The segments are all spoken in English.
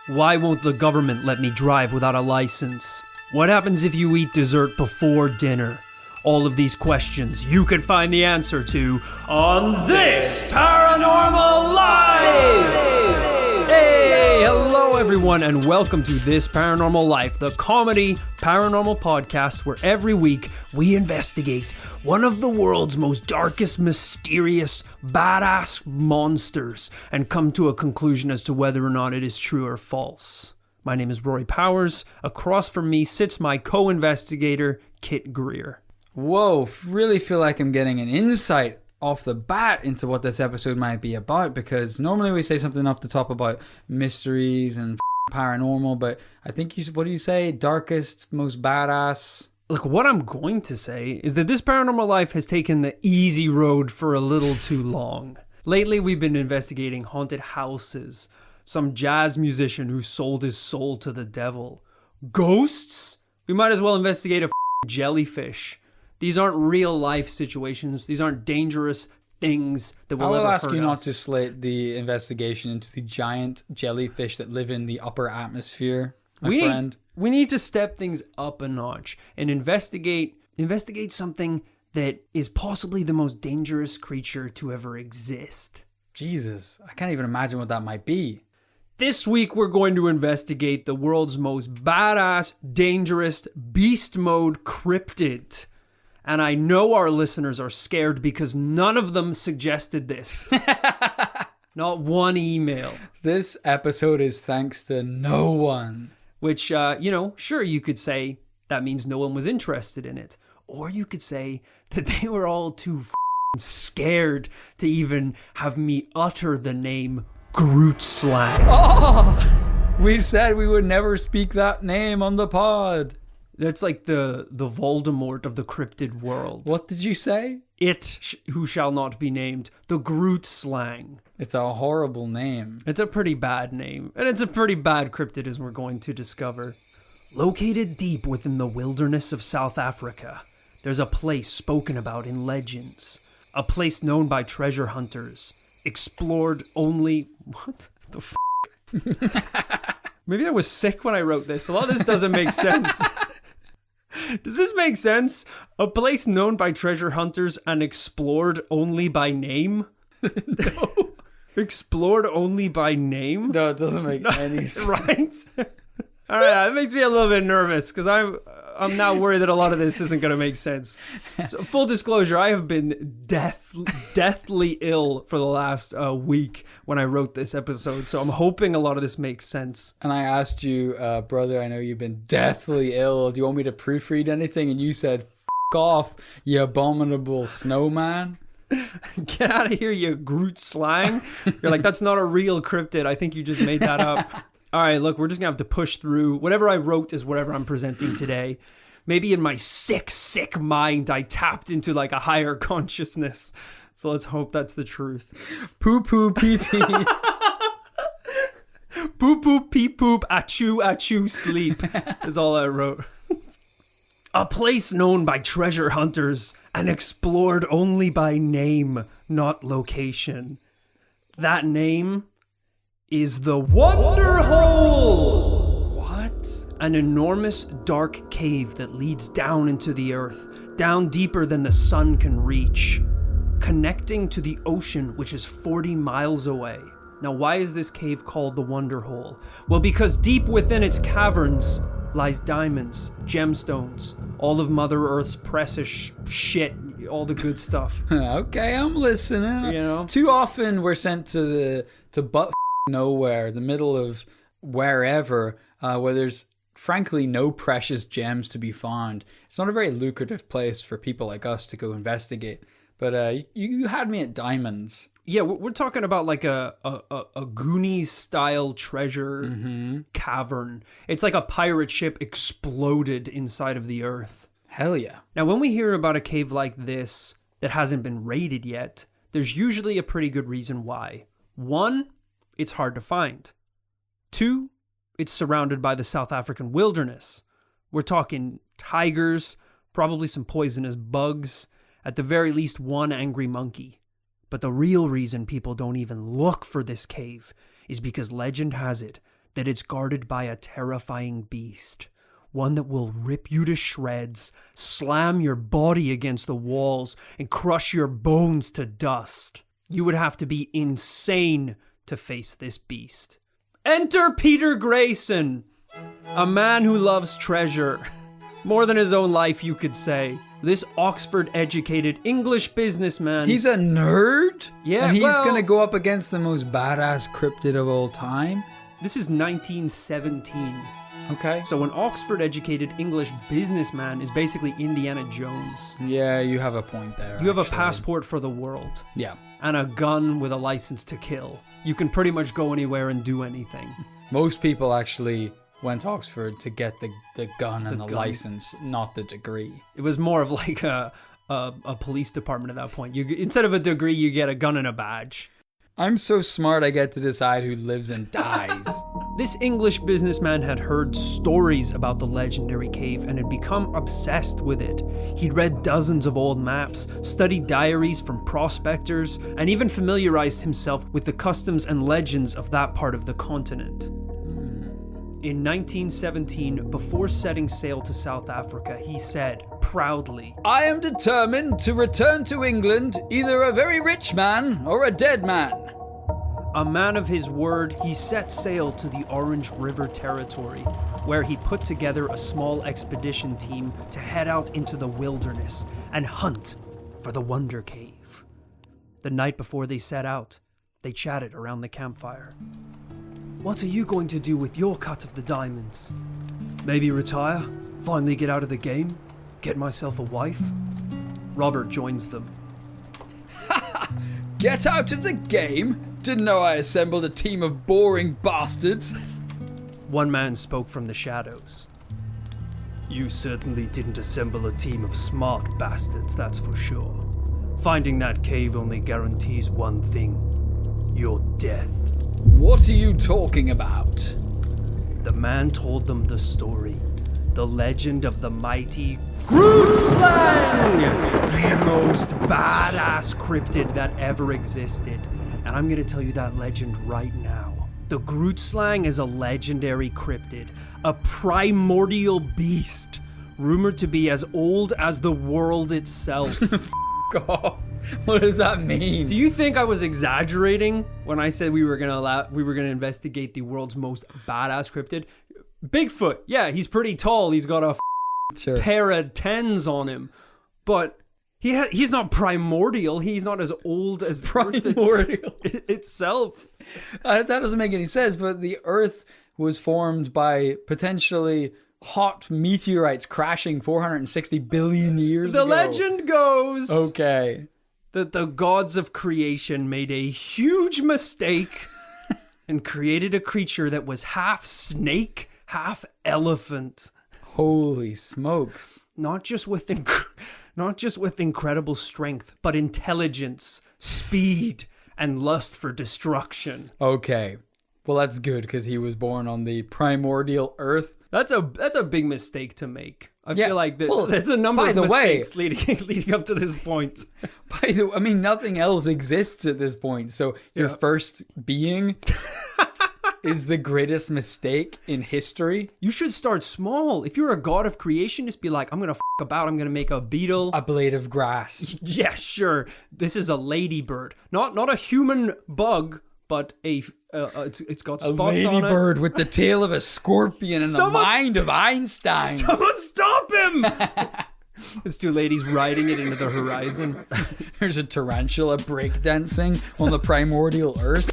Why won't the government let me drive without a license? What happens if you eat dessert before dinner? All of these questions you can find the answer to on This Paranormal Life! Hey, hello everyone and welcome to This Paranormal Life, the comedy paranormal podcast where every week we investigate one of the world's most darkest, mysterious, badass monsters and come to a conclusion as to whether or not it is true or false. My name is Rory Powers. Across from me sits my co-investigator, Kit Greer. Whoa, really feel like I'm getting an insight off the bat into what this episode might be about, because normally we say something off the top about mysteries and paranormal, but I think what do you say? Darkest, most badass? Look, what I'm going to say is that This Paranormal Life has taken the easy road for a little too long. Lately, we've been investigating haunted houses, some jazz musician who sold his soul to the devil, ghosts? We might as well investigate a jellyfish. These aren't real life situations. These aren't dangerous things that will ever hurt us. I'll ask you not to slate the investigation into the giant jellyfish that live in the upper atmosphere, my friend. We need to step things up a notch and investigate something that is possibly the most dangerous creature to ever exist. Jesus, I can't even imagine what that might be. This week, we're going to investigate the world's most badass, dangerous, beast mode cryptid. And I know our listeners are scared because none of them suggested this. Not one email. This episode is thanks to no one. Which, sure, you could say that means no one was interested in it. Or you could say that they were all too scared to even have me utter the name GROOTSLANG. Oh! We said we would never speak that name on the pod. That's like the Voldemort of the cryptid world. What did you say? Who shall not be named, the GROOTSLANG. It's a horrible name. It's a pretty bad name, and it's a pretty bad cryptid, as we're going to discover. Located deep within the wilderness of South Africa, there's a place spoken about in legends. A place known by treasure hunters, explored only... What the f***? Maybe I was sick when I wrote this. A lot of this doesn't make sense. Does this make sense? A place known by treasure hunters and explored only by name? No. Explored only by name? No, it doesn't make any sense. Right? All right, that makes me a little bit nervous because I'm now worried that a lot of this isn't going to make sense. So, full disclosure, I have been deathly ill for the last week when I wrote this episode, so I'm hoping a lot of this makes sense. And I asked you, brother, I know you've been deathly ill. Do you want me to proofread anything? And you said, "F*** off, you abominable snowman." Get out of here, you GROOTSLANG. You're like, that's not a real cryptid. I think you just made that up. All right, look, we're just going to have to push through. Whatever I wrote is whatever I'm presenting today. Maybe in my sick mind, I tapped into like a higher consciousness. So let's hope that's the truth. Poo poo pee pee. Poo poo pee poop, achoo sleep is all I wrote. A place known by treasure hunters and explored only by name, not location. That name is the Wonder Hole. What? An enormous dark cave that leads down into the earth, down deeper than the sun can reach, connecting to the ocean, which is 40 miles away. Now, why is this cave called the Wonder Hole? Well, because deep within its caverns lies diamonds, gemstones, all of Mother Earth's precious shit, all the good stuff. Okay, I'm listening. You know? Too often we're sent to butt nowhere, the middle of wherever, where there's frankly no precious gems to be found. It's not a very lucrative place for people like us to go investigate. But you had me at diamonds. Yeah, we're talking about like a Goonies style treasure cavern. It's like a pirate ship exploded inside of the earth. Hell yeah. Now, when we hear about a cave like this that hasn't been raided yet, there's usually a pretty good reason why. 1, it's hard to find. 2, it's surrounded by the South African wilderness. We're talking tigers, probably some poisonous bugs, at the very least one angry monkey. But the real reason people don't even look for this cave is because legend has it that it's guarded by a terrifying beast. One that will rip you to shreds, slam your body against the walls, and crush your bones to dust. You would have to be insane to face this beast. Enter Peter Grayson, a man who loves treasure. More than his own life, you could say. This Oxford-educated English businessman. He's a nerd? Yeah, and he's gonna go up against the most badass cryptid of all time? This is 1917. Okay. So an Oxford-educated English businessman is basically Indiana Jones. Yeah, you have a point there. You have a actually. passport for the world. Yeah. And a gun with a license to kill. You can pretty much go anywhere and do anything. Most people actually went to Oxford to get the gun and the gun. license, not the degree. It was more of like a police department at that point. Instead of a degree, you get a gun and a badge. I'm so smart I get to decide who lives and dies. This English businessman had heard stories about the legendary cave and had become obsessed with it. He'd read dozens of old maps, studied diaries from prospectors, and even familiarized himself with the customs and legends of that part of the continent. In 1917, before setting sail to South Africa, he said, proudly, I am determined to return to England either a very rich man or a dead man. A man of his word, he set sail to the Orange River Territory, where he put together a small expedition team to head out into the wilderness and hunt for the Wonder Cave. The night before they set out, they chatted around the campfire. What are you going to do with your cut of the diamonds? Maybe retire? Finally get out of the game? Get myself a wife? Robert joins them. Get out of the game? Didn't know I assembled a team of boring bastards. One man spoke from the shadows. You certainly didn't assemble a team of smart bastards, that's for sure. Finding that cave only guarantees one thing. Your death. What are you talking about? The man told them the story. The legend of the mighty GROOTSLANG! The most badass cryptid that ever existed. And I'm gonna tell you that legend right now. The GROOTSLANG is a legendary cryptid, a primordial beast, rumored to be as old as the world itself. God, what does that mean? Do you think I was exaggerating when I said we were gonna investigate the world's most badass cryptid? Bigfoot, yeah, he's pretty tall. He's got a Sure. pair of 10s on him, but he's not primordial. He's not as old as Primordial itself. That doesn't make any sense, but the Earth was formed by potentially hot meteorites crashing 460 billion years ago. The legend goes Okay. that the gods of creation made a huge mistake and created a creature that was half snake, half elephant. Holy smokes. Not just with incredible strength, but intelligence, speed, and lust for destruction. Okay. Well, that's good because he was born on the primordial Earth. That's a big mistake to make. I Yeah, feel like well, that's a number by of the way- mistakes leading up to this point. By the way, I mean, nothing else exists at this point. So your Yeah. first being is the greatest mistake in history. You should start small. If you're a god of creation, just be like, I'm gonna about. I'm gonna make a beetle. A blade of grass. Yeah, sure. This is a ladybird, not a human bug, but it's got A spots on it. ladybird with the tail of a scorpion and the Someone- mind of Einstein. Someone stop him! It's two ladies riding it into the horizon. There's a tarantula breakdancing on the primordial Earth.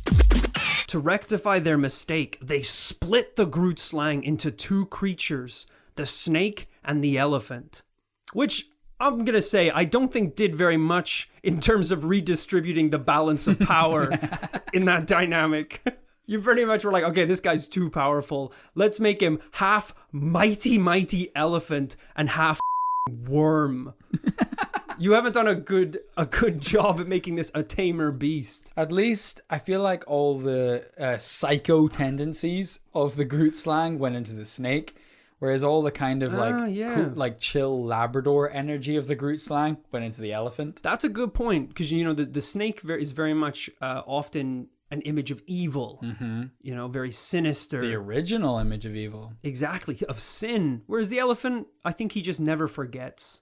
To rectify their mistake, they split the GROOTSLANG into two creatures, the snake and the elephant. Which, I'm gonna say, I don't think did very much in terms of redistributing the balance of power in that dynamic. You pretty much were like, okay, this guy's too powerful. Let's make him half mighty elephant and half worm. You haven't done a good job at making this a tamer beast. At least I feel like all the psycho tendencies of the GROOTSLANG went into the snake, whereas all the kind of like chill Labrador energy of the GROOTSLANG went into the elephant. That's a good point, because the snake is very much often an image of evil, very sinister. The original image of evil. Exactly, of sin. Whereas the elephant, I think he just never forgets.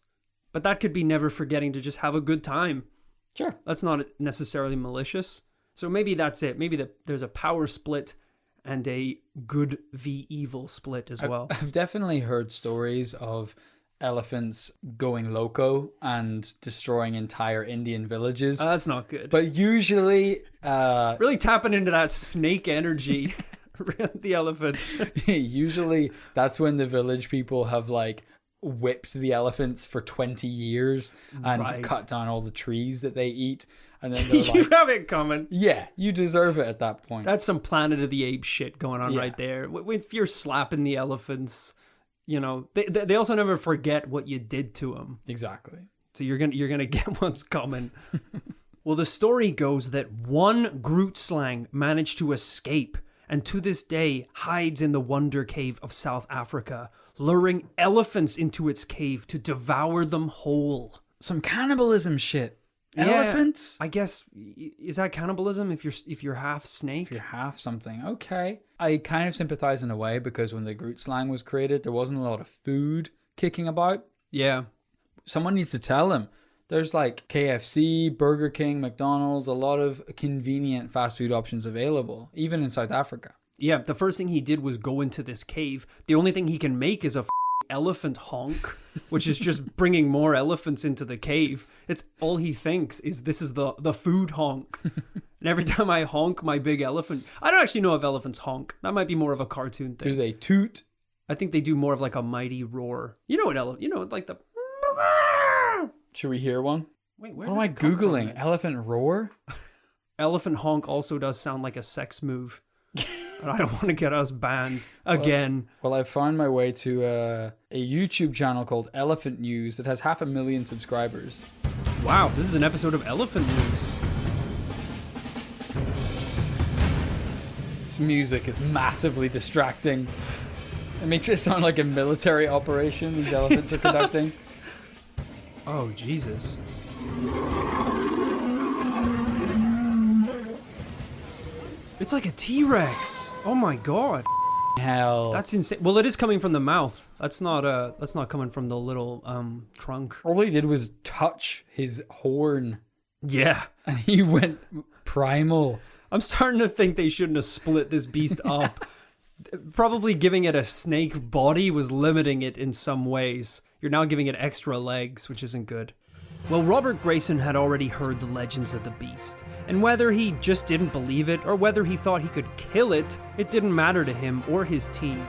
But that could be never forgetting to just have a good time. Sure. That's not necessarily malicious. So maybe that's it. Maybe there's a power split and a good v evil split as well. I've definitely heard stories of elephants going loco and destroying entire Indian villages. That's not good. But usually... really tapping into that snake energy around the elephant. Usually that's when the village people have like whipped the elephants for 20 years and cut down all the trees that they eat. And then they're you have it coming. Yeah, you deserve it at that point. That's some Planet of the Apes shit going on right there. If you're slapping the elephants... they also never forget what you did to them. Exactly. So you're gonna get what's coming. Well, the story goes that one GROOTSLANG managed to escape, and to this day hides in the Wonder Cave of South Africa, luring elephants into its cave to devour them whole. Some cannibalism shit. Elephants? I guess, is that cannibalism if you're half snake? If you're half something. Okay. I kind of sympathize in a way because when the GROOTSLANG was created, there wasn't a lot of food kicking about. Yeah. Someone needs to tell them. There's like KFC, Burger King, McDonald's, a lot of convenient fast food options available, even in South Africa. Yeah, the first thing he did was go into this cave. The only thing he can make is a elephant honk, which is just bringing more elephants into the cave. It's all he thinks is this is the food honk. And every time I honk my big elephant, I don't actually know if elephants honk. That might be more of a cartoon thing. Do they toot? I think they do more of like a mighty roar. You know what like the... Should we hear one? Wait, what am I Googling? Elephant roar? Elephant honk also does sound like a sex move. And I don't want to get us banned again. Well, I found my way to a YouTube channel called Elephant News that has 500,000 subscribers. Wow, this is an episode of Elephant News. This music is massively distracting. It makes it sound like a military operation these elephants are conducting. Oh, Jesus. It's like a T-Rex. Oh my god. Hell. That's insane. Well, it is coming from the mouth. That's not coming from the little trunk. All he did was touch his horn. Yeah. And he went primal. I'm starting to think they shouldn't have split this beast up. Probably giving it a snake body was limiting it in some ways. You're now giving it extra legs, which isn't good. Well, Robert Grayson had already heard the legends of the beast, and whether he just didn't believe it or whether he thought he could kill it, it didn't matter to him or his team.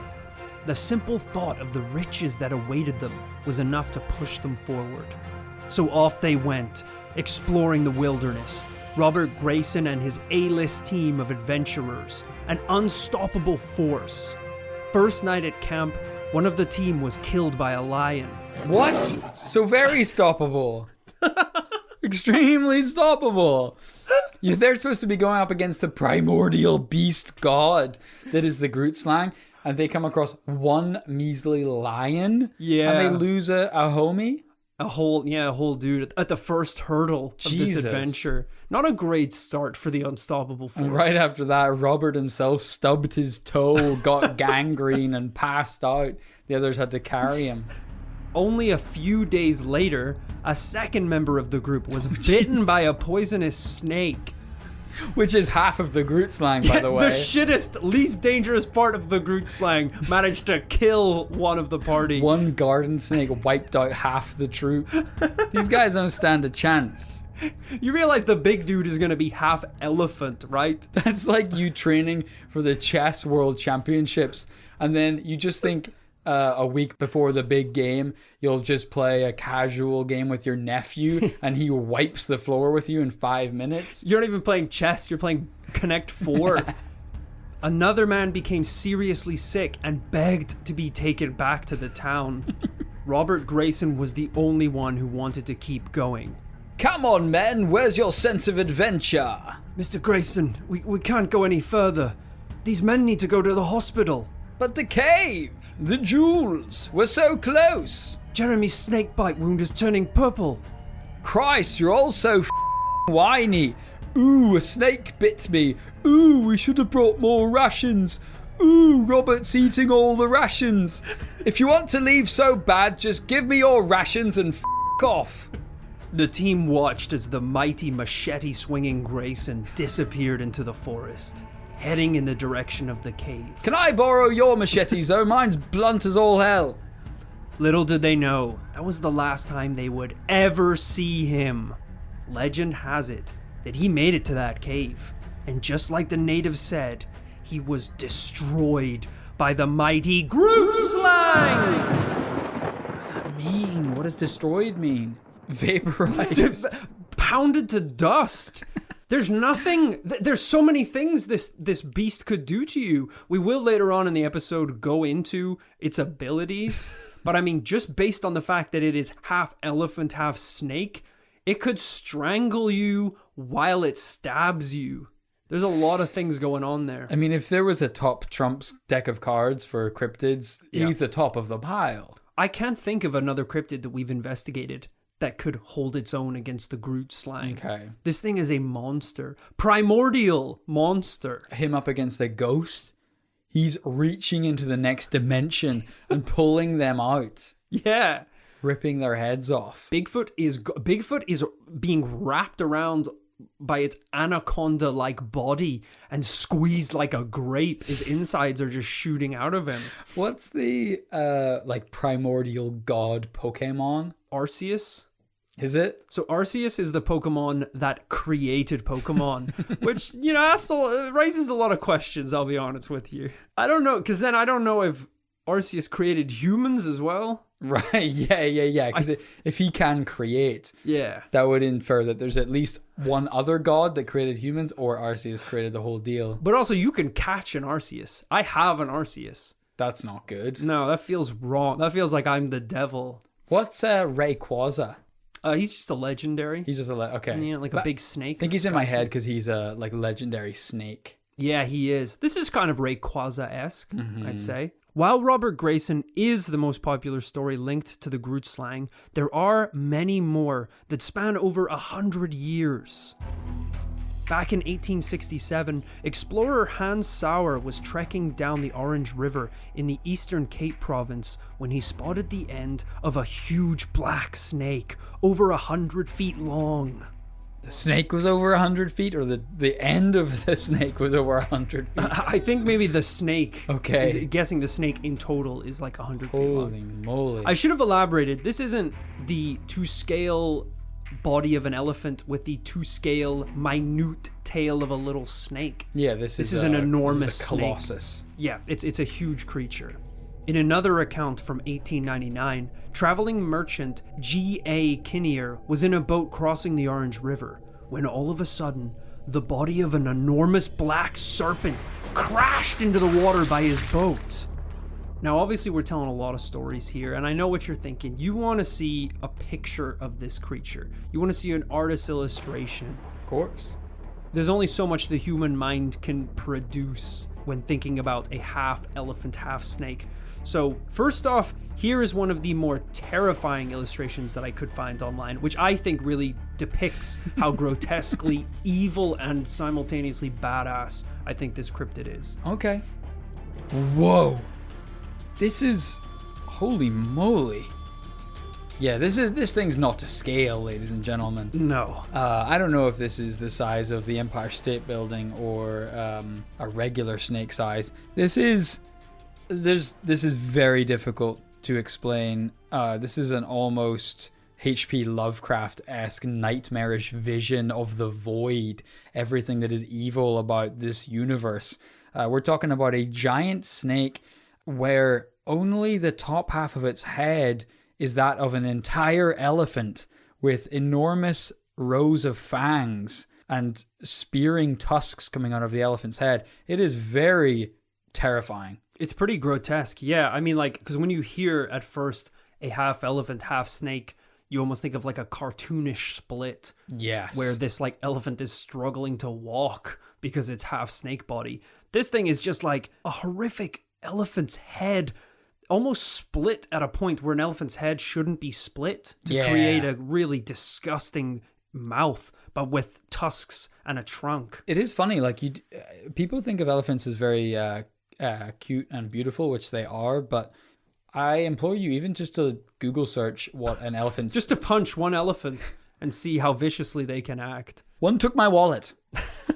The simple thought of the riches that awaited them was enough to push them forward. So off they went, exploring the wilderness. Robert Grayson and his A-list team of adventurers, an unstoppable force. First night at camp, one of the team was killed by a lion. What? So very stoppable. Extremely stoppable. They're supposed to be going up against the primordial beast god that is the GROOTSLANG, and they come across one measly lion. Yeah. And they lose a homie. A whole dude at the first hurdle of this adventure. Not a great start for the unstoppable force. And right after that, Robert himself stubbed his toe, got gangrene, and passed out. The others had to carry him. Only a few days later, a second member of the group was bitten by a poisonous snake. Which is half of the GROOTSLANG, by the way. The shittest, least dangerous part of the GROOTSLANG managed to kill one of the party. One garden snake wiped out half the troop. These guys don't stand a chance. You realize the big dude is going to be half elephant, right? That's like you training for the chess world championships, and then you just think a week before the big game, you'll just play a casual game with your nephew, and he wipes the floor with you in 5 minutes. You're not even playing chess, you're playing Connect 4. Another man became seriously sick and begged to be taken back to the town. Robert Grayson was the only one who wanted to keep going. Come on, men, where's your sense of adventure? Mr. Grayson, we can't go any further. These men need to go to the hospital. But the cave, the jewels, we're so close. Jeremy's snakebite wound is turning purple. Christ, you're all so whiny. Ooh, a snake bit me. Ooh, we should have brought more rations. Ooh, Robert's eating all the rations. If you want to leave so bad, just give me your rations and f*** off. The team watched as the mighty machete-swinging Grayson disappeared into the forest, heading in the direction of the cave. Can I borrow your machetes, though? Mine's blunt as all hell. Little did they know, that was the last time they would ever see him. Legend has it that he made it to that cave, and just like the natives said, he was destroyed by the mighty GROOTSLANG! What does that mean? What does destroyed mean? Vaporized? Pounded to dust. There's nothing, there's so many things this beast could do to you. We will later on in the episode go into its abilities, but I mean, just based on the fact that it is half elephant, half snake, it could strangle you while it stabs you. There's a lot of things going on there. I mean, if there was a top trumps deck of cards for cryptids, he's the top of the pile. I can't think of another cryptid that we've investigated that could hold its own against the GROOTSLANG. Okay. This thing is a monster. Primordial monster. Him up against a ghost. He's reaching into the next dimension and pulling them out. Yeah. Ripping their heads off. Bigfoot is being wrapped around by its anaconda-like body and squeezed like a grape. His insides are just shooting out of him. What's the primordial god Pokemon? Arceus? Is it? So Arceus is the Pokemon that created Pokemon, which, raises a lot of questions, I'll be honest with you. I don't know, because then I don't know if Arceus created humans as well. Right, yeah. Because if he can create, that would infer that there's at least one other god that created humans, or Arceus created the whole deal. But also, you can catch an Arceus. I have an Arceus. That's not good. No, that feels wrong. That feels like I'm the devil. What's Rayquaza? He's just a legendary. He's just okay. Yeah, like a big snake. I think he's in my head because he's a legendary snake. Yeah, he is. This is kind of Rayquaza-esque, I'd say. While Robert Grayson is the most popular story linked to the GROOTSLANG, there are many more that span over 100 years. Back in 1867, explorer Hans Sauer was trekking down the Orange River in the Eastern Cape province when he spotted the end of a huge black snake over 100 feet long. The snake was over 100 feet, or the end of the snake was over 100 feet? I think maybe the snake. Okay. Guessing the snake in total is like 100 feet long. Holy moly. I should have elaborated. This isn't the to-scale body of an elephant with the to-scale minute tail of a little snake. Yeah, this is an enormous a colossus. snake. Yeah, it's a huge creature. In another account from 1899, traveling merchant G.A. Kinnear was in a boat crossing the Orange River when all of a sudden, the body of an enormous black serpent crashed into the water by his boat. Now, obviously, we're telling a lot of stories here, and I know what you're thinking. You want to see a picture of this creature. You want to see an artist's illustration. Of course. There's only so much the human mind can produce when thinking about a half elephant, half snake. So first off, here is one of the more terrifying illustrations that I could find online, which I think really depicts how grotesquely evil and simultaneously badass I think this cryptid is. Okay. Whoa. This is... Holy moly. Yeah, this thing's not to scale, ladies and gentlemen. No. I don't know if this is the size of the Empire State Building or a regular snake size. This is very difficult to explain. This is an almost H.P. Lovecraft-esque nightmarish vision of the void, everything that is evil about this universe. We're talking about a giant snake where only the top half of its head is that of an entire elephant with enormous rows of fangs and spearing tusks coming out of the elephant's head. It is very terrifying. It's pretty grotesque. Yeah, I mean, like, because when you hear at first a half elephant, half snake, you almost think of like a cartoonish split. Yes. Where this like elephant is struggling to walk because it's half snake body. This thing is just like a horrific elephant's head, almost split at a point where an elephant's head shouldn't be split to create a really disgusting mouth. but with tusks and a trunk. It is funny, like people think of elephants as very cute and beautiful, which they are, but I implore you even just to Google search what an elephant... Just to punch one elephant and see how viciously they can act. One took my wallet.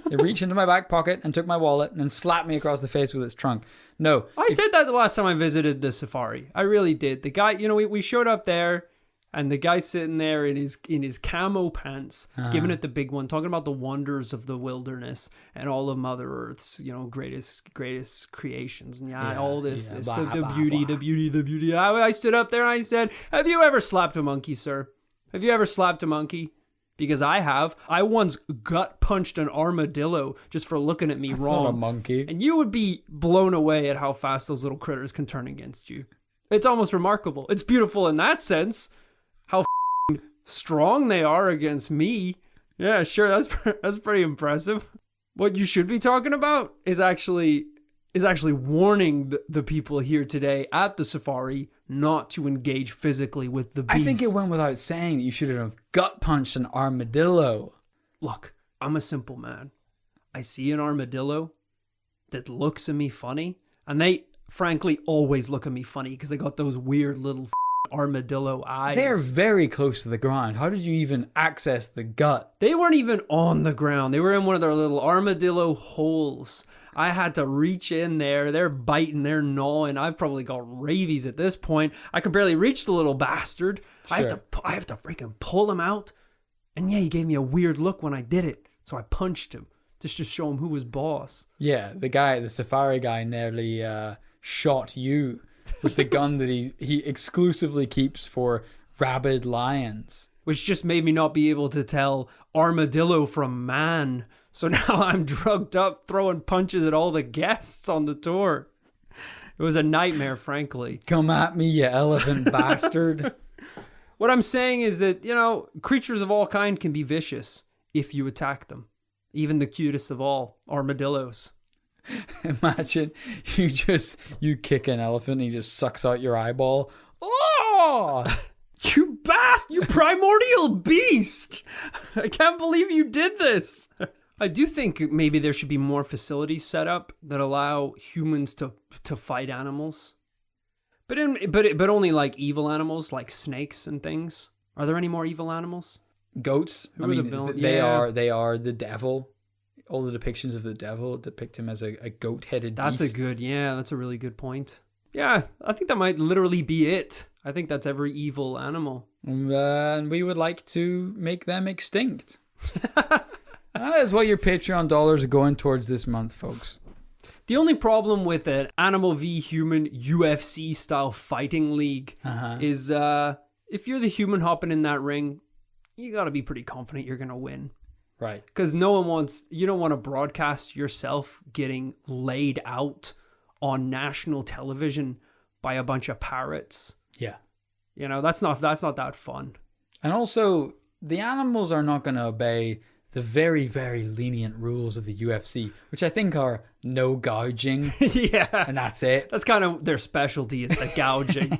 It reached into my back pocket and took my wallet and then slapped me across the face with its trunk. No. I said that the last time I visited the safari. I really did. The guy, we showed up there and the guy's sitting there in his camo pants, giving it the big one, talking about the wonders of the wilderness and all of Mother Earth's, greatest creations. And all this, the beauty. I stood up there and I said, have you ever slapped a monkey, sir? Have you ever slapped a monkey? Because I have. I once gut punched an armadillo just for looking at me wrong. Not a monkey. And you would be blown away at how fast those little critters can turn against you. It's almost remarkable. It's beautiful in that sense. How strong they are against me. Yeah, sure. That's pretty impressive. What you should be talking about is actually warning the people here today at the safari not to engage physically with the beasts. I think it went without saying that you should have gut punched an armadillo. Look, I'm a simple man. I see an armadillo that looks at me funny, and they frankly always look at me funny because they got those weird little armadillo eyes. They're very close to the ground. How did you even access the gut? They weren't even on the ground. They were in one of their little armadillo holes. I had to reach in there. They're biting, they're gnawing. I've probably got rabies at this point. I can barely reach the little bastard. Sure. I have to freaking pull him out. And yeah, he gave me a weird look when I did it. So I punched him just to show him who was boss. Yeah, the safari guy nearly shot you with the gun that he exclusively keeps for rabid lions. Which just made me not be able to tell armadillo from man. So now I'm drugged up, throwing punches at all the guests on the tour. It was a nightmare, frankly. Come at me, you elephant bastard. What I'm saying is that, creatures of all kind can be vicious if you attack them. Even the cutest of all, armadillos. Imagine you kick an elephant and he just sucks out your eyeball. Oh! You primordial beast! I can't believe you did this. I do think maybe there should be more facilities set up that allow humans to fight animals. But only like evil animals, like snakes and things. Are there any more evil animals? Goats. Who are the villains? They are the devil. All the depictions of the devil depict him as a goat-headed beast. That's a really good point. Yeah, I think that might literally be it. I think that's every evil animal. And we would like to make them extinct. That is what your Patreon dollars are going towards this month, folks. The only problem with an animal v human UFC style fighting league is if you're the human hopping in that ring, you got to be pretty confident you're going to win. Right. Because you don't want to broadcast yourself getting laid out on national television by a bunch of parrots. Yeah. That's not that fun. And also, the animals are not going to obey the very, very lenient rules of the UFC, which I think are no gouging. Yeah. And that's it. That's kind of their specialty, is the gouging.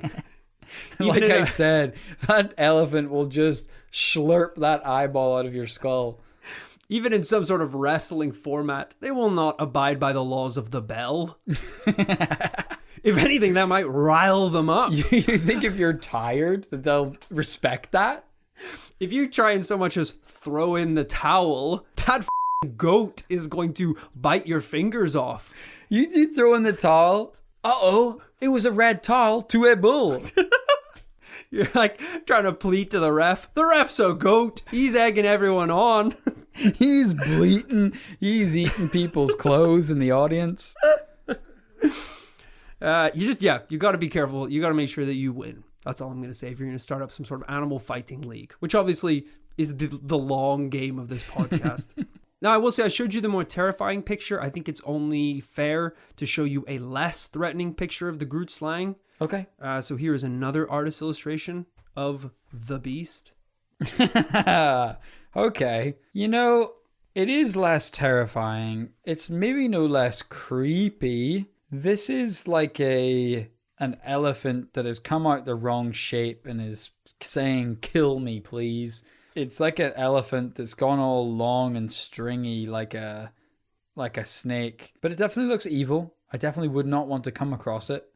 Like I said, that elephant will just slurp that eyeball out of your skull. Even in some sort of wrestling format, they will not abide by the laws of the bell. If anything, that might rile them up. You think if you're tired that they'll respect that? If you try and so much as throw in the towel, that goat is going to bite your fingers off. You throw in the towel. Uh-oh, it was a red towel to a bull. You're like trying to plead to the ref. The ref's a goat. He's egging everyone on. He's bleating. He's eating people's clothes in the audience. You got to be careful. You got to make sure that you win. That's all I'm going to say if you're going to start up some sort of animal fighting league, which obviously is the long game of this podcast. Now, I will say I showed you the more terrifying picture. I think it's only fair to show you a less threatening picture of the GROOTSLANG. Okay. So here is another artist illustration of the beast. Okay. It is less terrifying. It's maybe no less creepy. This is like an elephant that has come out the wrong shape and is saying, "Kill me, please." It's like an elephant that's gone all long and stringy like a snake. But it definitely looks evil. I definitely would not want to come across it,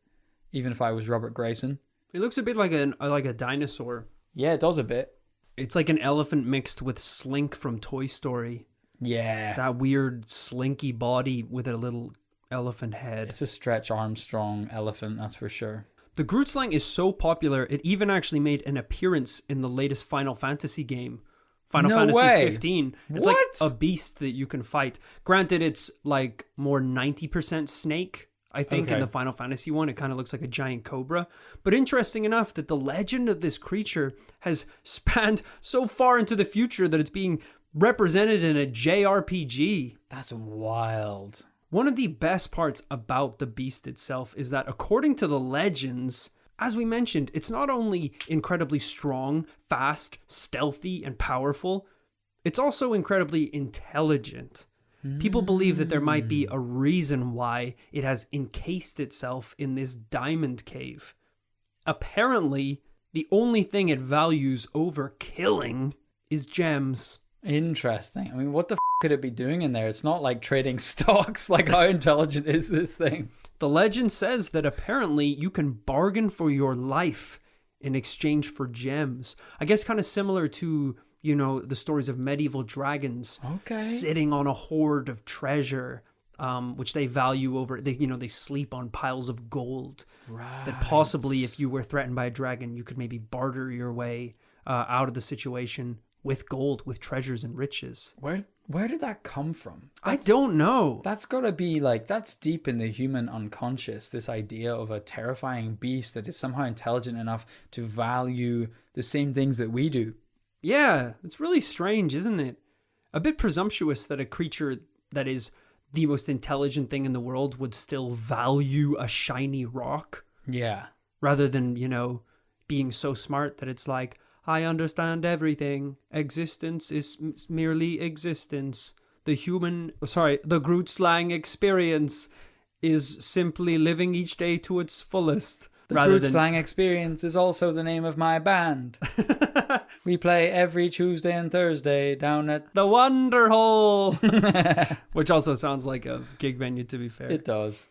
even if I was Robert Grayson. It looks a bit like a dinosaur. Yeah, it does a bit. It's like an elephant mixed with Slink from Toy Story. Yeah. That weird slinky body with a little elephant head. It's a Stretch Armstrong elephant, that's for sure. The GROOTSLANG is so popular, it even actually made an appearance in the latest Final Fantasy game. Final Fantasy 15. It's What? like a beast that you can fight. Granted, it's like more 90% snake, I think, in Okay. the Final Fantasy one. It kind of looks like a giant cobra. But interesting enough that the legend of this creature has spanned so far into the future that it's being represented in a JRPG. That's wild. One of the best parts about the beast itself is that according to the legends, as we mentioned, it's not only incredibly strong, fast, stealthy, and powerful, it's also incredibly intelligent. People believe that there might be a reason why it has encased itself in this diamond cave. Apparently, the only thing it values over killing is gems. Interesting. I mean, what the could it be doing in there? It's not like trading stocks. Like, how intelligent is this thing? The legend says that apparently you can bargain for your life in exchange for gems. I guess kind of similar to, you know, the stories of medieval dragons sitting on a hoard of treasure, which they value over. They sleep on piles of gold. Right. That possibly, if you were threatened by a dragon, you could maybe barter your way out of the situation with gold, with treasures and riches. Where did that come from? I don't know. That's got to be like, that's deep in the human unconscious, this idea of a terrifying beast that is somehow intelligent enough to value the same things that we do. Yeah, it's really strange, isn't it? A bit presumptuous that a creature that is the most intelligent thing in the world would still value a shiny rock. Yeah. Rather than, being so smart that it's like, I understand everything. Existence is merely existence. The GROOTSLANG experience is simply living each day to its fullest. The GROOTSLANG experience is also the name of my band. We play every Tuesday and Thursday down at the Wonder Hole. Which also sounds like a gig venue, to be fair. It does.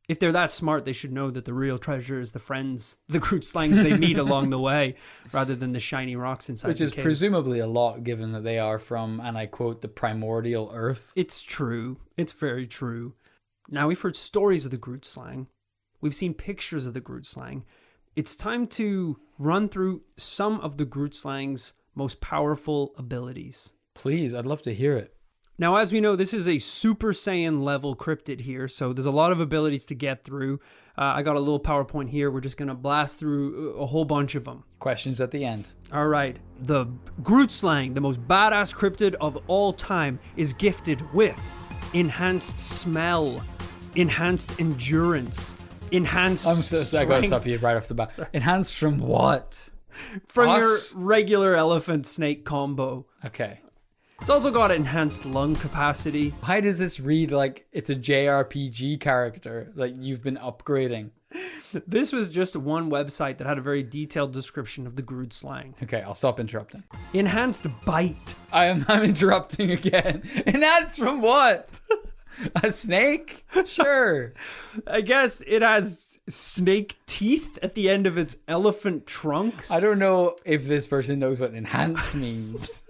If they're that smart, they should know that the real treasure is the friends, the GROOTSLANGs they meet along the way, rather than the shiny rocks inside Which the is cave. presumably a lot, given that they are from, and I quote, the primordial earth. It's true. It's very true. Now, we've heard stories of the GROOTSLANG. We've seen pictures of the GROOTSLANG. It's time to run through some of the GROOTSLANG's most powerful abilities. Please, I'd love to hear it. Now, as we know, this is a Super Saiyan level cryptid here, so there's a lot of abilities to get through. I got a little PowerPoint here. We're just going to blast through a whole bunch of them. Questions at the end. All right. The GROOTSLANG, the most badass cryptid of all time, is gifted with enhanced smell, enhanced endurance, enhanced I'm so sorry, I gotta stop you right off the bat. Enhanced from what? from Us? your regular elephant snake combo. Okay. It's also got enhanced lung capacity. Why does this read like it's a JRPG character? Like you've been upgrading. This was just one website that had a very detailed description of the GROOTSLANG. Okay, I'll stop interrupting. Enhanced bite. I'm interrupting again. Enhanced from what? A snake? Sure. I guess it has snake teeth at the end of its elephant trunks. I don't know if this person knows what enhanced means.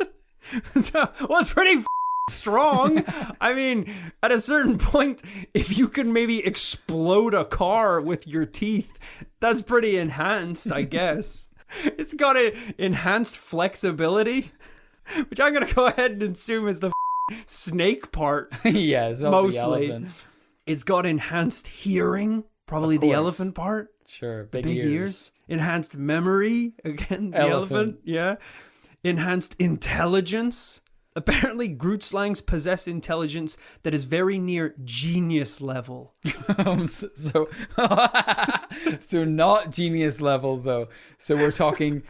Well, it's pretty strong. I mean, at a certain point, if you can maybe explode a car with your teeth, that's pretty enhanced, I guess. It's got an enhanced flexibility, which I'm going to go ahead and assume is the snake part. Yeah, it's all the elephant. It's got enhanced hearing, probably Of the course. elephant part. Sure, Big big ears. Enhanced memory, again, the elephant. Yeah. Enhanced intelligence. Apparently, GROOTSLANGs possess intelligence that is very near genius level. So not genius level though. So we're talking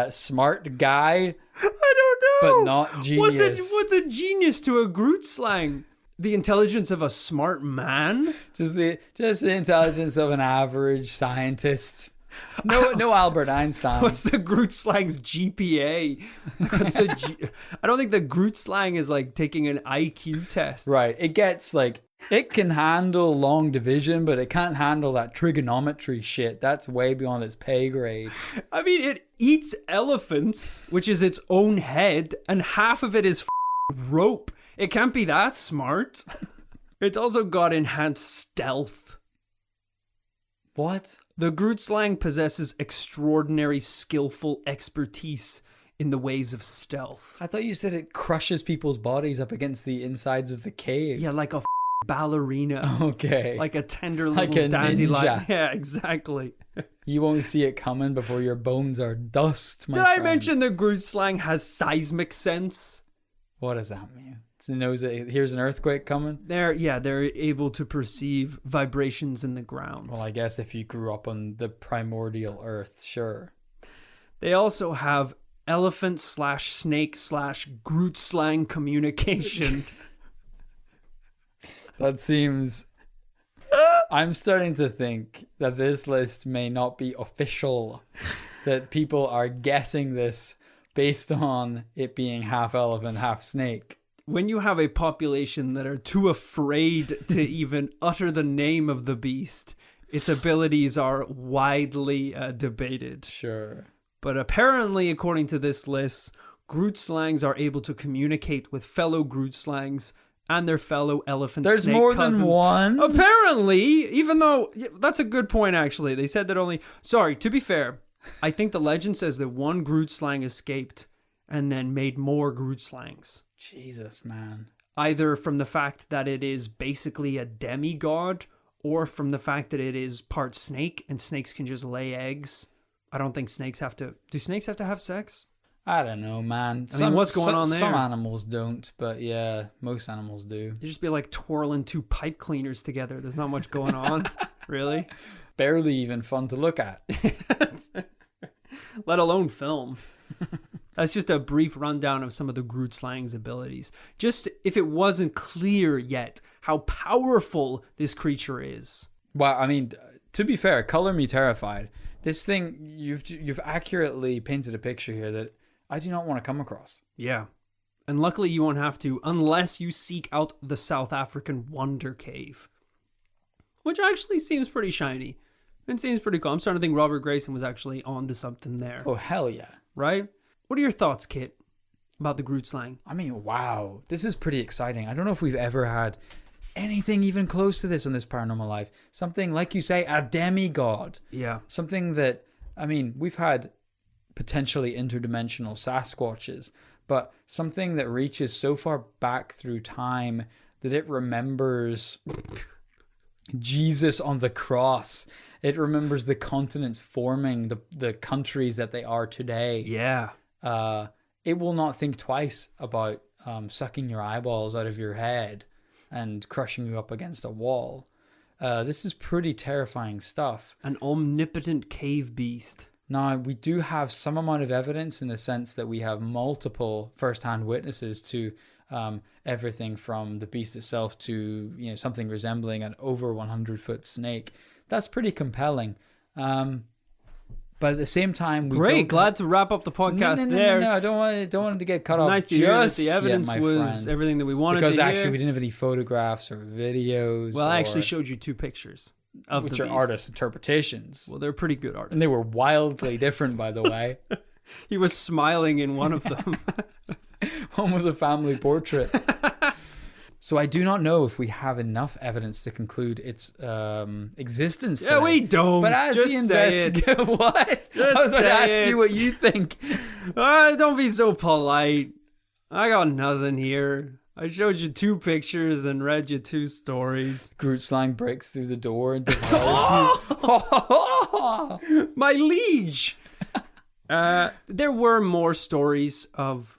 smart guy, I don't know. but not genius. What's a genius to a GROOTSLANG? The intelligence of a smart man? Just the intelligence of an average scientist. No Albert Einstein. What's the Groot slang's GPA? I don't think the Groot slang is like taking an IQ test. Right. It gets like, it can handle long division, but it can't handle that trigonometry shit. That's way beyond its pay grade. I mean, it eats elephants, which is its own head, and half of it is rope. It can't be that smart. It's also got enhanced stealth. What? The GROOTSLANG possesses extraordinary skillful expertise in the ways of stealth. I thought you said it crushes people's bodies up against the insides of the cave. Yeah, like a ballerina. Okay. Like a tender little Like a dandelion. ninja. Yeah, exactly. You won't see it coming before your bones are dust, my Did friend. I mention the GROOTSLANG has seismic sense? What does that mean? It knows that here's an earthquake coming? They're able to perceive vibrations in the ground. Well, I guess if you grew up on the primordial earth, sure. They also have elephant/snake/GROOTSLANG communication. That seems... I'm starting to think that this list may not be official. That people are guessing this based on it being half elephant, half snake. When you have a population that are too afraid to even utter the name of the beast, its abilities are widely debated. Sure. But apparently, according to this list, GROOTSLANGs are able to communicate with fellow GROOTSLANGs and their fellow elephant There's snake more cousins. than one? Apparently, even though... Yeah, that's a good point, actually. They said that only... Sorry, to be fair, I think the legend says that one GROOTSLANG escaped and then made more GROOTSLANGs. Jesus, man. Either from the fact that it is basically a demigod, or from the fact that it is part snake, and snakes can just lay eggs. I don't think snakes have to... Do snakes have to have sex? I don't know, man. I mean, what's going on there? Some animals don't, but yeah, most animals do. You just be like twirling two pipe cleaners together. There's not much going on, really. Barely even fun to look at. Let alone film. That's just a brief rundown of some of the GROOTSLANG's abilities. Just if it wasn't clear yet how powerful this creature is. Well, I mean, to be fair, color me terrified. This thing, you've accurately painted a picture here that I do not want to come across. Yeah. And luckily you won't have to unless you seek out the South African Wonder Cave. Which actually seems pretty shiny. It seems pretty cool. I'm starting to think Robert Grayson was actually onto something there. Oh, hell yeah. Right? What are your thoughts, Kit, about the GROOTSLANG? I mean, wow. This is pretty exciting. I don't know if we've ever had anything even close to this on this Paranormal Live. Something, like you say, a demigod. Yeah. Something that, I mean, we've had potentially interdimensional Sasquatches, but something that reaches so far back through time that it remembers Jesus on the cross. It remembers the continents forming the countries that they are today. Yeah. It will not think twice about sucking your eyeballs out of your head and crushing you up against a wall. This is pretty terrifying stuff. An omnipotent cave beast. Now, we do have some amount of evidence in the sense that we have multiple first-hand witnesses to everything from the beast itself to, you know, something resembling an over 100-foot snake. That's pretty compelling. But at the same time, Glad to wrap up the podcast there. No, I don't want it to get cut off. Nice to hear that the evidence was everything that we wanted to hear. Because actually, we didn't have any photographs or videos. Well, I actually showed you 2 pictures of which the are beast. artists' interpretations. Well, they're pretty good artists. And they were wildly different, by the way. He was smiling in one of them. One was a family portrait. So I do not know if we have enough evidence to conclude its existence. Yeah, we don't. But as just the investigator, what? Just I was going to ask say you what you think. Don't be so polite. I got nothing here. I showed you 2 pictures and read you 2 stories. GROOTSLANG breaks through the door and devours you. My liege. There were more stories of...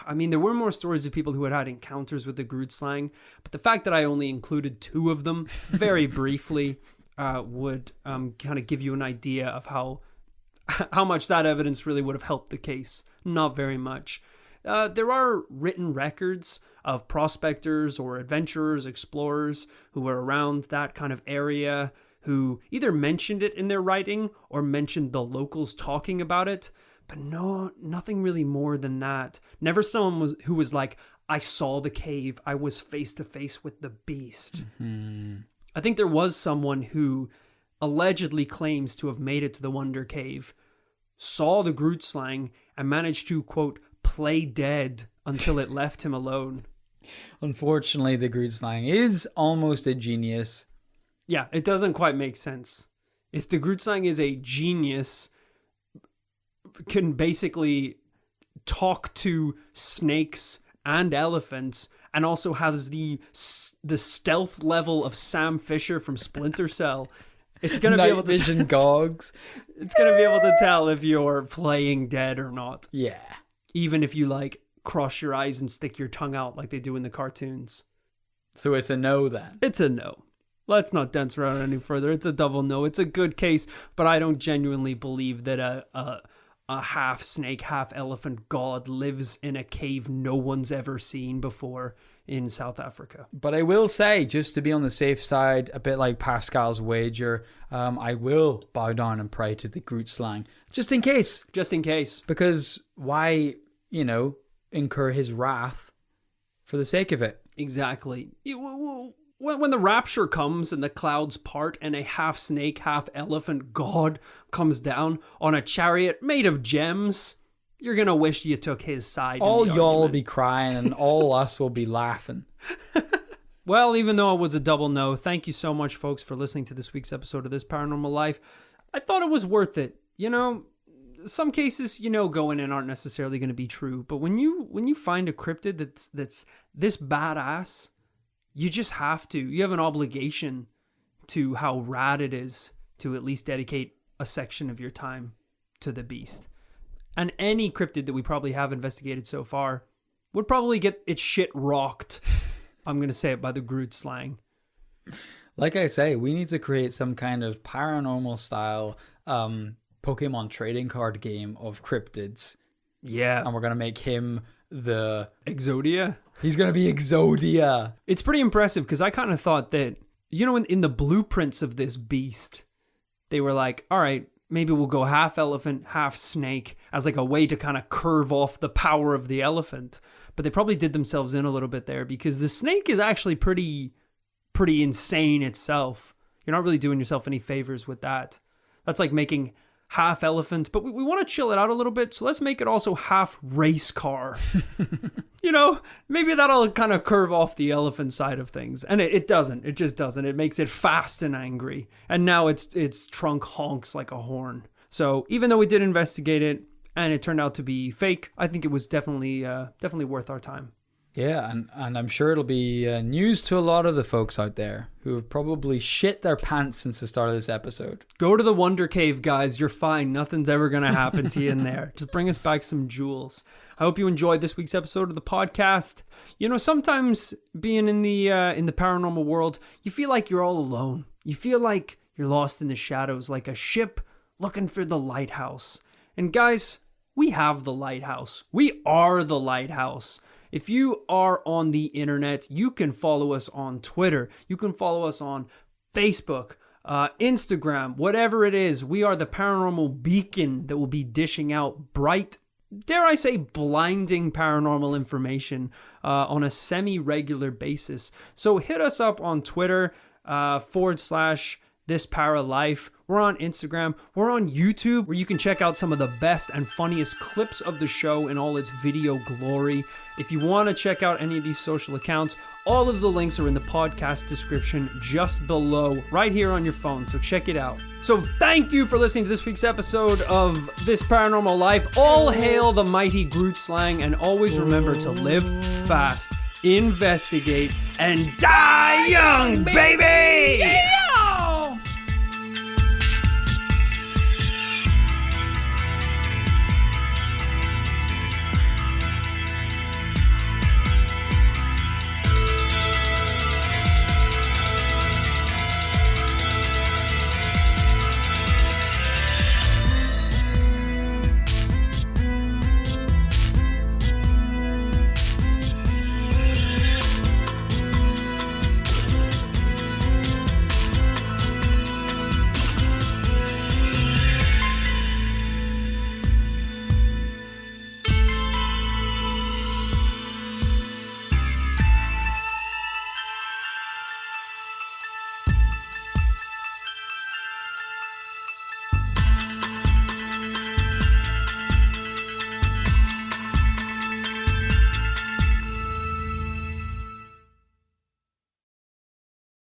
there were more stories of people who had encounters with the GROOTSLANG, but the fact that I only included 2 of them very briefly would kind of give you an idea of how much that evidence really would have helped the case. Not very much. There are written records of prospectors or adventurers, explorers who were around that kind of area who either mentioned it in their writing or mentioned the locals talking about it. But nothing really more than that. Never someone who was like, I saw the cave. I was face to face with the beast. Mm-hmm. I think there was someone who allegedly claims to have made it to the Wonder Cave, saw the GROOTSLANG, and managed to, quote, play dead until it left him alone. Unfortunately, the GROOTSLANG is almost a genius. Yeah, it doesn't quite make sense. If the GROOTSLANG is a genius, can basically talk to snakes and elephants, and also has the stealth level of Sam Fisher from Splinter Cell, it's gonna be able to vision gogs. It's gonna be able to tell if you're playing dead or not. Yeah. Even if you like cross your eyes and stick your tongue out like they do in the cartoons. So it's a no then. It's a no. Let's not dance around any further. It's a double no. It's a good case, but I don't genuinely believe that a half snake, half elephant god lives in a cave no one's ever seen before in South Africa. But I will say, just to be on the safe side, a bit like Pascal's wager, I will bow down and pray to the GROOTSLANG. Just in case. Just in case. Because why, incur his wrath for the sake of it? Exactly. When the rapture comes and the clouds part and a half snake, half elephant god comes down on a chariot made of gems, you're going to wish you took his side. All y'all will be crying and all us will be laughing. Well, even though it was a double no, thank you so much, folks, for listening to this week's episode of This Paranormal Life. I thought it was worth it. Some cases, going in aren't necessarily going to be true. But when you find a cryptid that's this badass, you just have to. You have an obligation to how rad it is to at least dedicate a section of your time to the beast. And any cryptid that we probably have investigated so far would probably get its shit rocked. I'm going to say it by the GROOTSLANG. Like I say, we need to create some kind of paranormal style Pokemon trading card game of cryptids. Yeah. And we're going to make him the... Exodia? He's going to be Exodia. It's pretty impressive because I kind of thought that, in the blueprints of this beast, they were like, all right, maybe we'll go half elephant, half snake as like a way to kind of curve off the power of the elephant. But they probably did themselves in a little bit there because the snake is actually pretty insane itself. You're not really doing yourself any favors with that. That's like making half elephant, but we want to chill it out a little bit, so let's make it also half race car. Maybe that'll kind of curve off the elephant side of things. And it doesn't. It just doesn't. It makes it fast and angry. And now its trunk honks like a horn. So even though we did investigate it and it turned out to be fake, I think it was definitely worth our time. Yeah, and I'm sure it'll be news to a lot of the folks out there who have probably shit their pants since the start of this episode. Go to the Wonder Cave, guys. You're fine. Nothing's ever going to happen to you in there. Just bring us back some jewels. I hope you enjoyed this week's episode of the podcast. Sometimes being in the paranormal world, you feel like you're all alone. You feel like you're lost in the shadows, like a ship looking for the lighthouse. And guys, we have the lighthouse. We are the lighthouse. If you are on the internet, you can follow us on Twitter. You can follow us on Facebook, Instagram, whatever it is. We are the paranormal beacon that will be dishing out bright, dare I say, blinding paranormal information on a semi-regular basis. So hit us up on Twitter, /ThisParaLife. We're on Instagram. We're on YouTube, where you can check out some of the best and funniest clips of the show in all its video glory. If you want to check out any of these social accounts, all of the links are in the podcast description just below, right here on your phone, so check it out. So thank you for listening to this week's episode of This Paranormal Life. All hail the mighty GROOTSLANG, and always remember to live fast, investigate, and die young, baby!